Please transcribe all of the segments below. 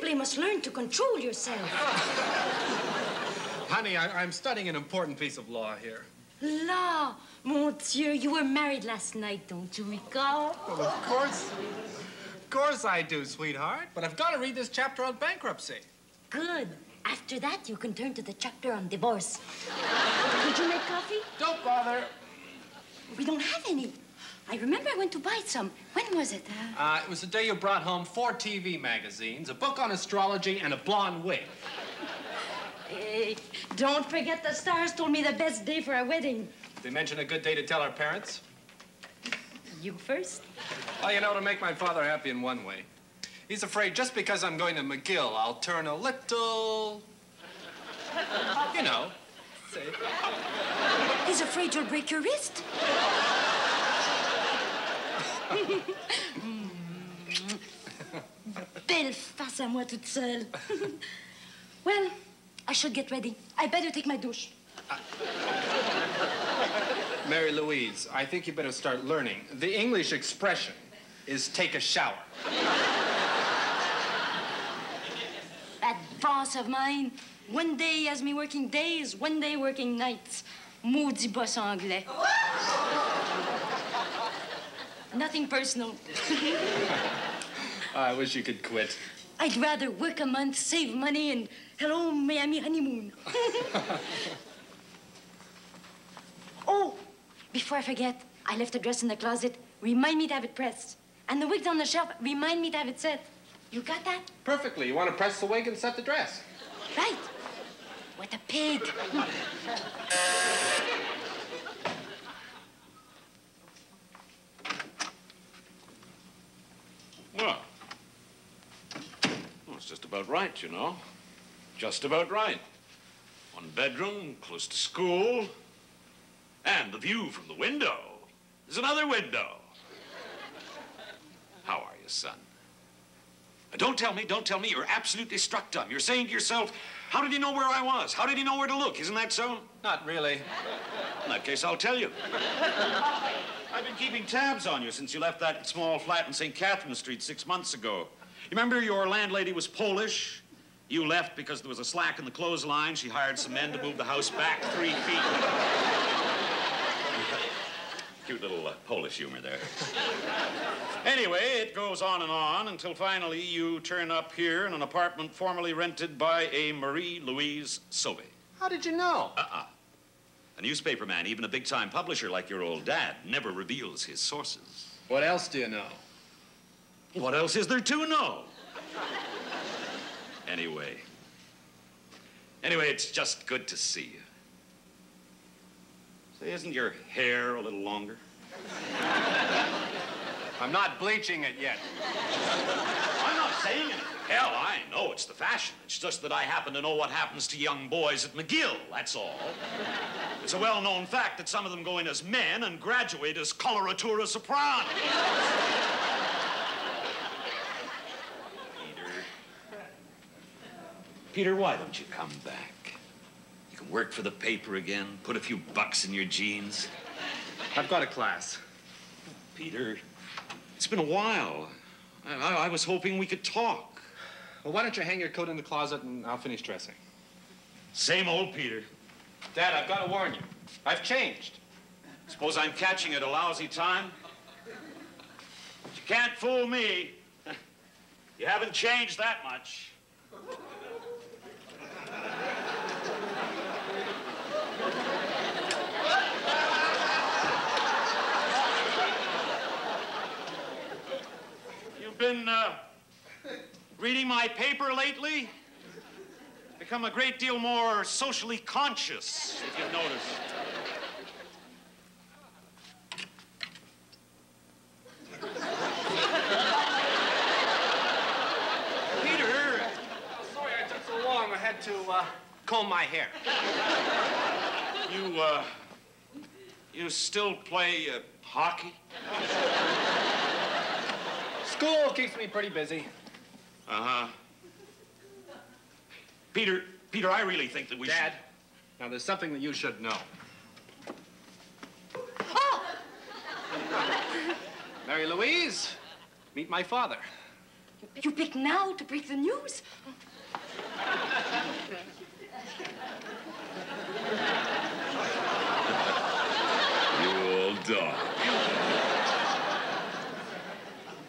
You must learn to control yourself. Honey, I'm studying an important piece of law here. Law? Mon Dieu, you were married last night, don't you recall? Well, of course I do, sweetheart. But I've got to read this chapter on bankruptcy. Good. After that, you can turn to the chapter on divorce. Did you make coffee? Don't bother. We don't have any. I remember I went to buy some. When was it? It was the day you brought home 4 TV magazines, a book on astrology, and a blonde wig. Hey, don't forget the stars told me the best day for a wedding. Did they mention a good day to tell our parents? You first? Well, you know, to make my father happy in one way. He's afraid just because I'm going to McGill, I'll turn a little... You know, say. He's afraid you'll break your wrist. Belle face à moi toute seule. Well, I should get ready. I better take my douche. Mary Louise, I think you better start learning. The English expression is take a shower. That boss of mine, one day he has me working days, one day working nights. Maudit boss anglais. Nothing personal. I wish you could quit. I'd rather work a month, save money, and hello, Miami honeymoon. Oh, before I forget, I left a dress in the closet. Remind me to have it pressed. And the wig's on the shelf. Remind me to have it set. You got that? Perfectly. You want to press the wig and set the dress? Right. What a pig. Well, it's just about right, you know. Just about right. 1 bedroom, close to school, and the view from the window. There's another window. How are you, son? Don't tell me, you're absolutely struck dumb. You're saying to yourself, how did he know where I was? How did he know where to look? Isn't that so? Not really. In that case, I'll tell you. I've been keeping tabs on you since you left that small flat in St. Catherine Street 6 months ago. You remember your landlady was Polish? You left because there was a slack in the clothesline. She hired some men to move the house back 3 feet. Cute little Polish humor there. Anyway, it goes on and on until finally you turn up here in an apartment formerly rented by a Marie Louise Sauvé. How did you know? A newspaper man, even a big-time publisher like your old dad, never reveals his sources. What else do you know? What else is there to know? Anyway, it's just good to see you. Say, isn't your hair a little longer? I'm not bleaching it yet. I'm not saying anything. Hell, I know it's the fashion. It's just that I happen to know what happens to young boys at McGill, that's all. It's a well-known fact that some of them go in as men and graduate as coloratura sopranos. Peter, why don't you come back? You can work for the paper again, put a few bucks in your jeans. I've got a class. Peter, it's been a while. I was hoping we could talk. Well, why don't you hang your coat in the closet and I'll finish dressing. Same old Peter. Dad, I've got to warn you. I've changed. Suppose I'm catching it a lousy time? But you can't fool me. You haven't changed that much. been reading my paper lately? Become a great deal more socially conscious, if you've noticed. Peter, sorry I took so long. I had to comb my hair. You still play hockey? School keeps me pretty busy. Uh-huh. Peter, I really think that we Dad, now there's something that you should know. Oh! Mary Louise, meet my father. You pick now to break the news? You old dog.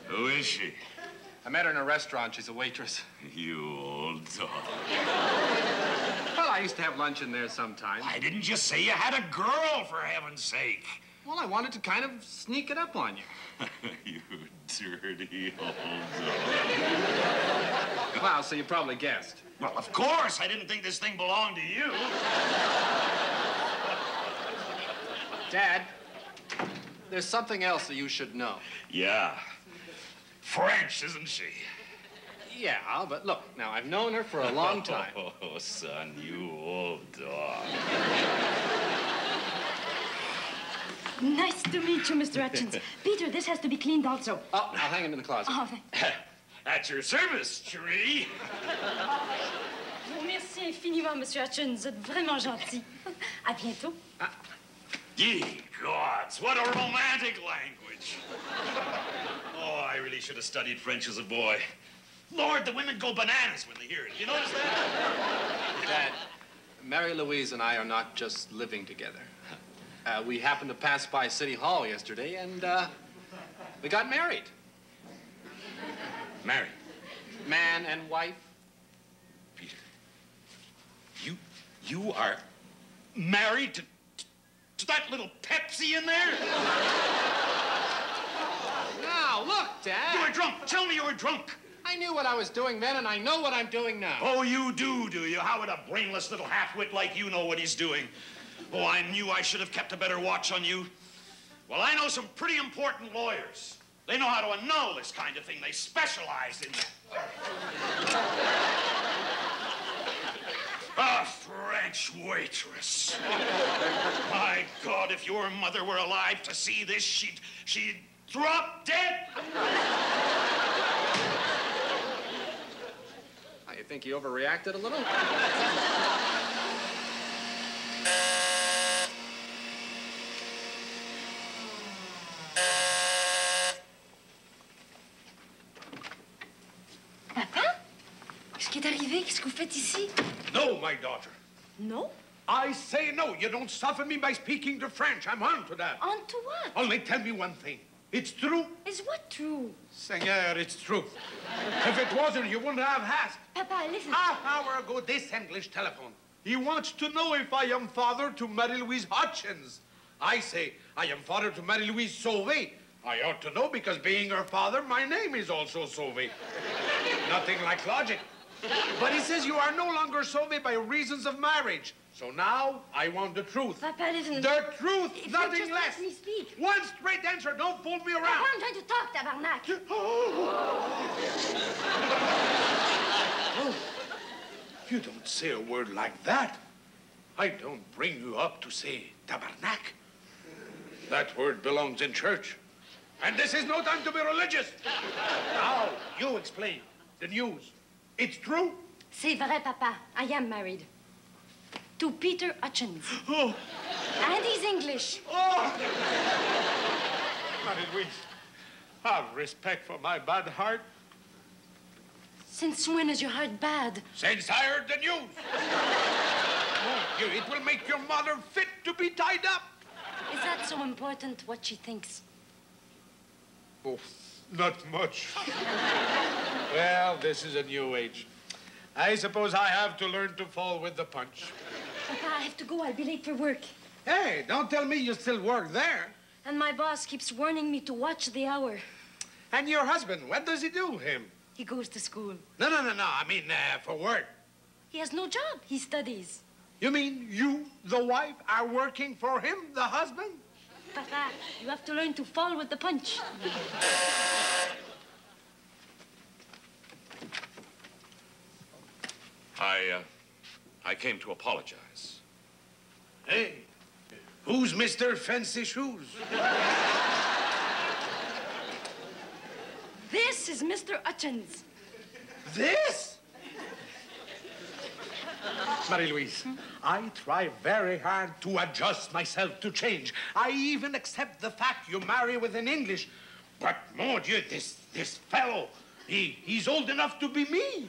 Who is she? I met her in a restaurant. She's a waitress. You old dog. Well, I used to have lunch in there sometimes. Why didn't you say you had a girl, for heaven's sake? Well, I wanted to kind of sneak it up on you. You dirty old dog. Well, so you probably guessed. Well, of course. I didn't think this thing belonged to you. Dad, there's something else that you should know. Yeah. French, isn't she? Yeah, but look, now, I've known her for a long time. Oh, son, you old dog. Nice to meet you, Mr. Hutchins. Peter, this has to be cleaned also. Oh, I'll hang him in the closet. Oh, At your service, cherie. merci infiniment, Monsieur Hutchins. Vous êtes vraiment gentil. À bientôt. Ye gods, what a romantic language. Oh, I really should have studied French as a boy. Lord, the women go bananas when they hear it. You notice that? Dad, Mary Louise and I are not just living together. We happened to pass by City Hall yesterday, and we got married. Married? Man and wife. Peter, you are married to that little Pepsi in there? Now, look, Dad. You were drunk. Tell me you were drunk. I knew what I was doing then, and I know what I'm doing now. Oh, you do you? How would a brainless little half-wit like you know what he's doing? Oh, I knew I should have kept a better watch on you. Well, I know some pretty important lawyers. They know how to annul this kind of thing. They specialize in that. A French waitress. My God, if your mother were alive to see this, she'd drop dead. You think you overreacted a little? Papa? Qu'est-ce qui est arrivé? Qu'est-ce que vous faites ici? No, my daughter. No? I say no. You don't soften me by speaking to French. I'm on to that. On to what? Only tell me one thing. It's true? Is what true? Seigneur, it's true. If it wasn't, you wouldn't have asked. Papa, listen. Half hour ago, this English telephone. He wants to know if I am father to Marie-Louise Hutchins. I say, I am father to Marie-Louise Sauvé. I ought to know because being her father, my name is also Sauvé. Nothing like logic. But he says you are no longer Sauvé by reasons of marriage. So now, I want the truth. Papa, listen. The truth, If you nothing just less. let me speak. One straight answer, don't fool me around. Papa, I'm trying to talk, tabarnak. Oh, you don't say a word like that. I don't bring you up to say tabarnak. That word belongs in church. And this is no time to be religious. Now, you explain the news. It's true? C'est vrai, Papa. I am married. To Peter Hutchins. Oh. And he's English. Oh! Marie-Louise, have respect for my bad heart. Since when is your heart bad? Since I heard the news. It will make your mother fit to be tied up. Is that so important, what she thinks? Oh, not much. Well, this is a new age. I suppose I have to learn to fall with the punch. Papa, I have to go. I'll be late for work. Hey, don't tell me you still work there. And my boss keeps warning me to watch the hour. And your husband, what does he do, him? He goes to school. No. I mean, for work. He has no job. He studies. You mean you, the wife, are working for him, the husband? Papa, you have to learn to fall with the punch. I came to apologize. Hey, who's Mr. Fancy Shoes? This is Mr. Hutchins. This? Marie-Louise, I try very hard to adjust myself to change. I even accept the fact you marry with an English. But, mon Dieu, this fellow, he's old enough to be me.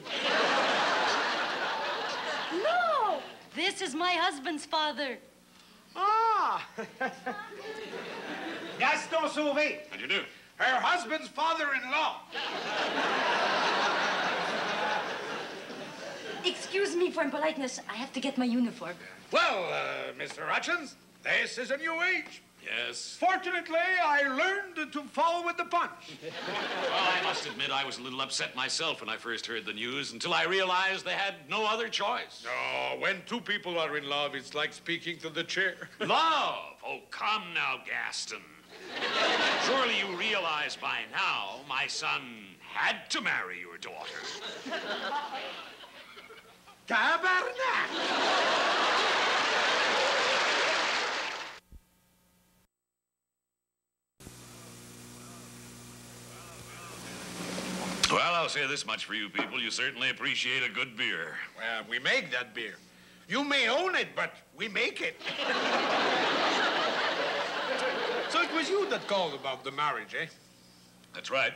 No! This is my husband's father. Ah! Gaston Sauvé. How'd you do? Her husband's father-in-law. Excuse me for impoliteness. I have to get my uniform. Well, Mr. Hutchins, this is a new age. Yes. Fortunately, I learned to fall with the punch. Well, I must admit I was a little upset myself when I first heard the news until I realized they had no other choice. Oh, when two people are in love, it's like speaking to the chair. Love? Oh, come now, Gaston. Surely you realize by now my son had to marry your daughter. Tabarnak! Well, I'll say this much for you people. You certainly appreciate a good beer. Well, we make that beer. You may own it, but we make it. So it was you that called about the marriage, eh? That's right.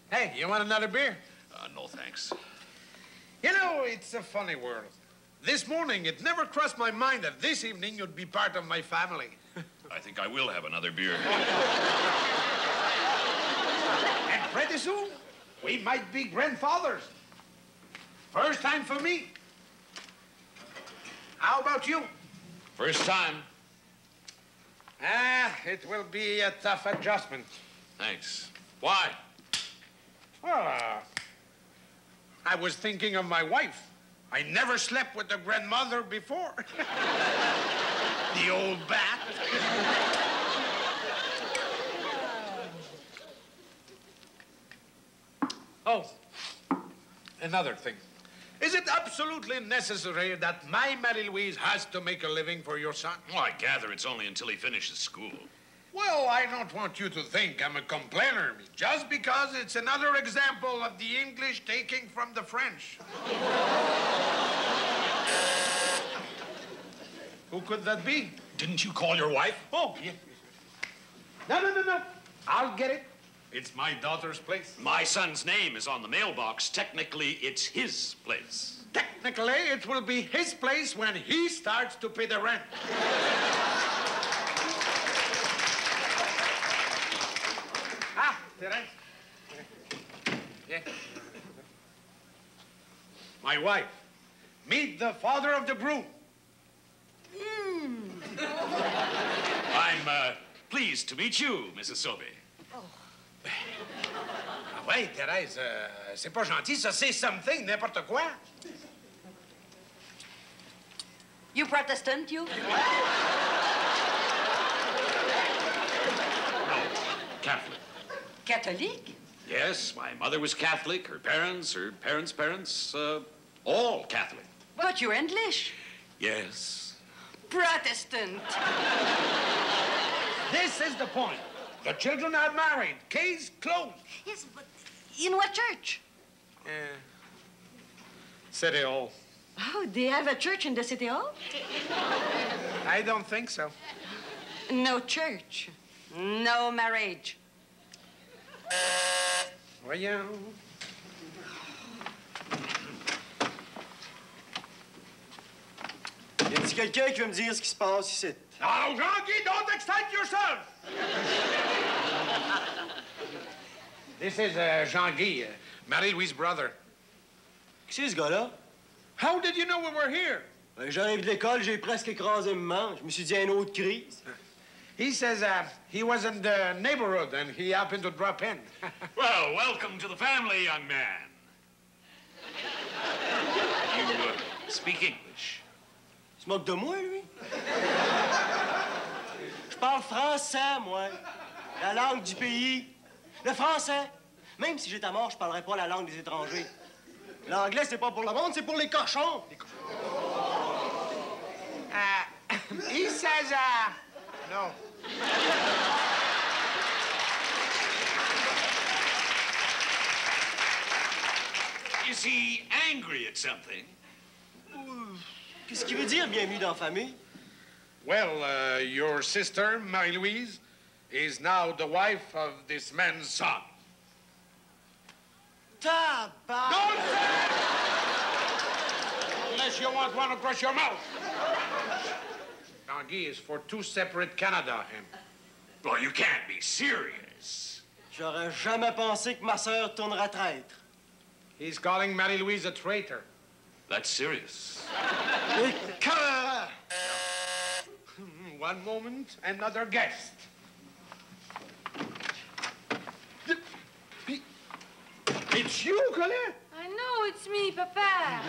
Hey, you want another beer? No thanks. You know, it's a funny world. This morning, it never crossed my mind that this evening you'd be part of my family. I think I will have another beer. And pretty soon, we might be grandfathers. First time for me. How about you? First time. It will be a tough adjustment. Thanks. Why? Well, I was thinking of my wife. I never slept with a grandmother before. The old bat. Oh, another thing. Is it absolutely necessary that my Marie-Louise has to make a living for your son? Well, I gather it's only until he finishes school. Well, I don't want you to think I'm a complainer, just because it's another example of the English taking from the French. Who could that be? Didn't you call your wife? Oh, yes. No. I'll get it. It's my daughter's place. My son's name is on the mailbox. Technically, it's his place. Technically, it will be his place when he starts to pay the rent. Thérèse. Yeah. My wife. Meet the father of the groom. I'm pleased to meet you, Mrs. Sobey. Ah ouais, Thérèse, c'est pas gentil, ça, say something, n'importe quoi. You Protestant, you? No, Catholic. Catholic? Yes, my mother was Catholic, her parents' parents, all Catholic. But you're English. Yes. Protestant. This is the point. The children are married. Case closed. Yes, but in what church? City Hall. Oh, they have a church in the city hall? I don't think so. No church. No marriage. Voyons. Y a-t-il quelqu'un qui veut me dire ce qui se passe ici? Now, Jean-Guy, don't excite yourself! This is Jean-Guy, Marie-Louise's brother. Qui c'est ce gars-là? How did you know we were here? J'arrive de l'école, j'ai presque écrasé maman. Je me suis dit, une autre crise. He says he was in the neighborhood and he happened to drop in. Well, welcome to the family, young man. You speak English? Tu te moques de moi, lui? Je parle français, moi. La langue du pays. Le français. Même si j'étais mort, je parlerais pas la langue des étrangers. L'anglais, c'est pas pour le monde, c'est pour les cochons. He says, no. Is he angry at something? Qu'est-ce qu'il veut dire, bienvenue dans la famille? Well, your sister, Marie-Louise, is now the wife of this man's son. Tabarnak! Don't say it! Unless you want one across your mouth. Jean-Guy is for two separate Canada, him. Well, you can't be serious. J'aurais jamais pensé que ma sœur tournerait traître. He's calling Marie-Louise a traitor. That's serious. Écœurant! One moment, another guest. It's you, Colette? I know, it's me, Papa.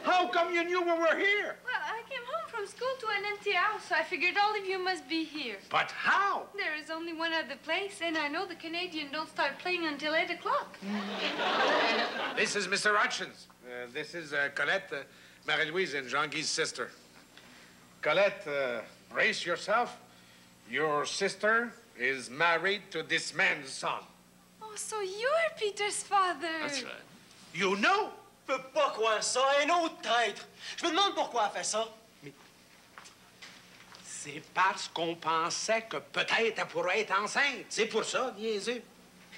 How come you knew we were here? Well, I came home from school to an empty house, so I figured all of you must be here. But how? There is only one other place, and I know the Canadian don't start playing until 8 o'clock. This is Mr. Hutchins. This is Colette, Marie-Louise, and Jean-Guy's sister. Colette, brace yourself. Your sister is married to this man's son. Oh, so you're Peter's father. That's right. You know? Je peux pas croire ça, un autre traître. Je me demande pourquoi elle fait ça. C'est parce qu'on pensait que peut-être elle pourrait être enceinte. C'est pour ça, niaiseux.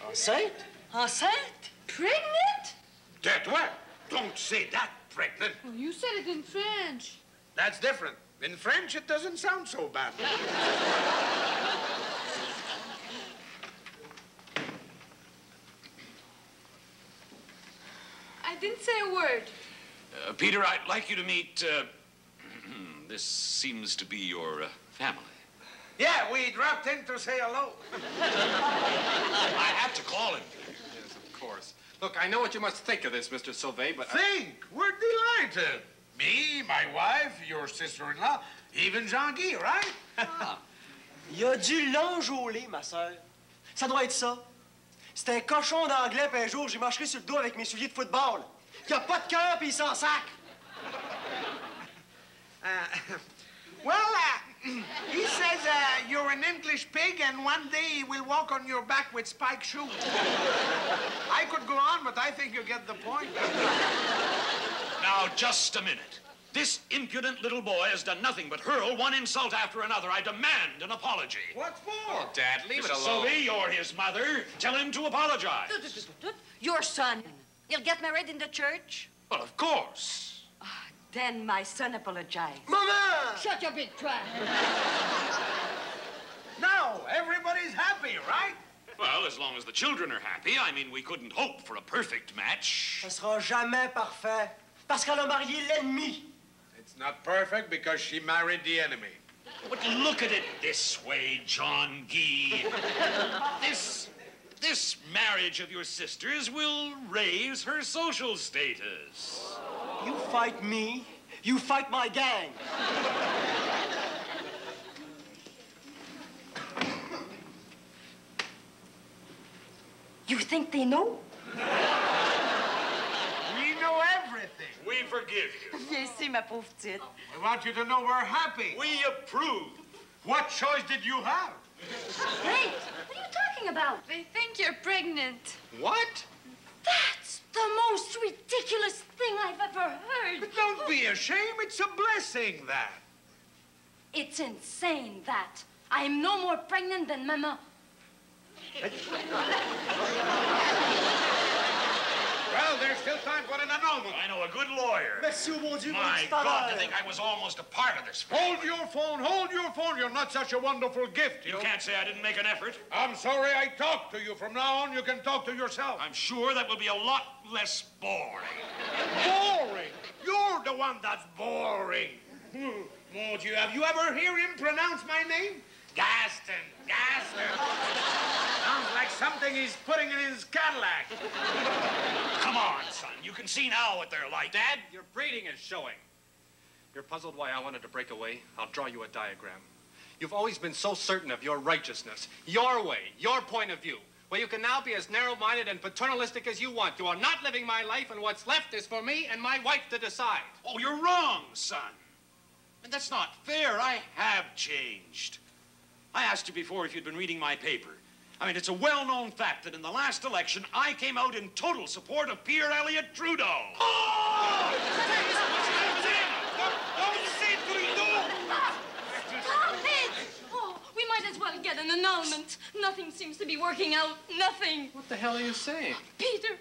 Enceinte? Enceinte? Pregnant? Tais-toi! Don't say that, pregnant. Well, you said it in French. That's different. In French, it doesn't sound so bad. I didn't say a word. Peter, I'd like you to meet, this seems to be your family. Yeah, we dropped in to say hello. I had to call him. Yes, of course. Look, I know what you must think of this, Mr. Sauvé, but Think! We're delighted. Me, my wife, your sister-in-law, even Jean-Guy, right? Il a dû l'enjôler, ma sœur. Ça doit être ça. C'est un cochon d'anglais, puis un jour, j'ai marché sur le dos avec mes souliers de football. Il a pas de cœur, puis il s'en sac. He says you're an English pig, and one day he will walk on your back with spike shoes. I could go on, but I think you get the point. Now, just a minute. This impudent little boy has done nothing but hurl one insult after another. I demand an apology. What for? Oh, Dad, leave it Mrs. alone. Sauvé, you're his mother. Tell him to apologize. Your son, he'll get married in the church? Well, of course. Then my son apologized. Maman! Shut your big trap. Now, everybody's happy, right? Well, as long as the children are happy, I mean, we couldn't hope for a perfect match. Ça sera jamais parfait, parce qu'elle a marié l'ennemi. It's not perfect because she married the enemy. But look at it this way, John Gee. This marriage of your sister's will raise her social status. You fight me, you fight my gang. You think they know? We know everything. We forgive you. Viens ici, ma pauvre petite. We want you to know we're happy. We approve. What choice did you have? Hey, what are you talking about? They think you're pregnant. What? That's the most ridiculous thing I've ever heard. But don't be ashamed. It's a blessing, that. It's insane, that. I am no more pregnant than Mama. Well, there's still time for an annulment. I know a good lawyer. Merci au bon Dieu pour My une petite God, to faveur. think I was almost a part of this. Hold your phone, hold your phone. You're not such a wonderful gift, You can't say I didn't make an effort. I'm sorry I talked to you. From now on, you can talk to yourself. I'm sure that will be a lot less boring. Boring. You're the one that's boring. Mon Dieu, have you ever heard him pronounce my name? Gaston, Gaston. Sounds like something he's putting in his Cadillac. Come on, son. You can see now what they're like. Dad, your breeding is showing. You're puzzled why I wanted to break away? I'll draw you a diagram. You've always been so certain of your righteousness, your way, your point of view. Well, you can now be as narrow-minded and paternalistic as you want. You are not living my life, and what's left is for me and my wife to decide. Oh, you're wrong, son. And that's not fair. I have changed. I asked you before if you'd been reading my paper. I mean, it's a well-known fact that in the last election, I came out in total support of Pierre Elliott Trudeau. Oh! Don't say Trudeau! Stop it! Oh, we might as well get an annulment. Nothing seems to be working out. Nothing. What the hell are you saying? Peter,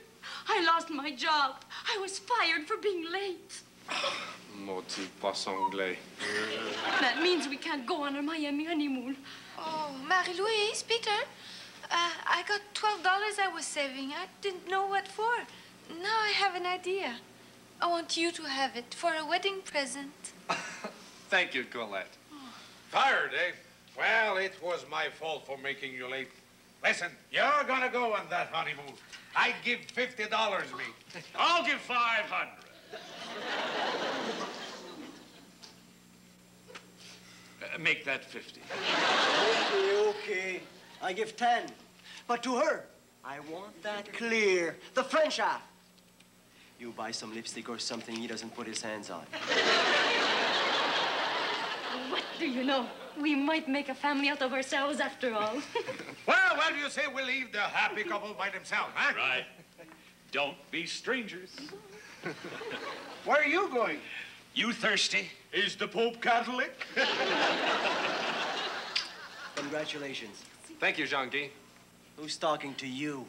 I lost my job. I was fired for being late. Maudit pas anglais. That means we can't go on our Miami honeymoon. Oh, Marie-Louise, Peter, I got $12 I was saving. I didn't know what for. Now I have an idea. I want you to have it for a wedding present. Thank you, Colette. Fired, eh? Well, it was my fault for making you late. Listen, you're gonna go on that honeymoon. I give $50, me. I'll give 500. Make that 50. Okay. I give 10. But to her, I want that clear. The French half. You buy some lipstick or something he doesn't put his hands on. What do you know? We might make a family out of ourselves after all. Well, what do you say we leave the happy couple by themselves, huh? Right. Don't be strangers. Where are you going? You thirsty? Is the Pope Catholic? Congratulations. Thank you, Jean-Guy. Who's talking to you?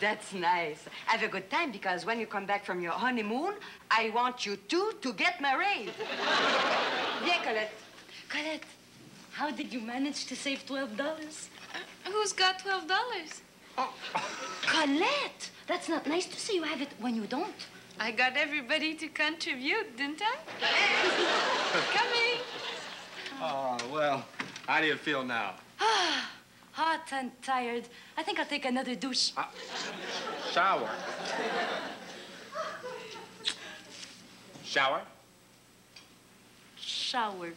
That's nice. Have a good time, because when you come back from your honeymoon, I want you two to get married. Bien, Colette. Colette, how did you manage to save $12? Who's got $12? Colette, that's not nice to say you have it when you don't. I got everybody to contribute, didn't I? Coming. Oh, well, how do you feel now? Hot and tired. I think I'll take another douche. Shower. Shower? Shower.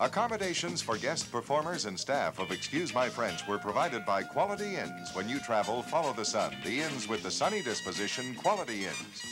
Accommodations for guest performers and staff of Excuse My French were provided by Quality Inns. When you travel, follow the sun. The inns with the sunny disposition, Quality Inns.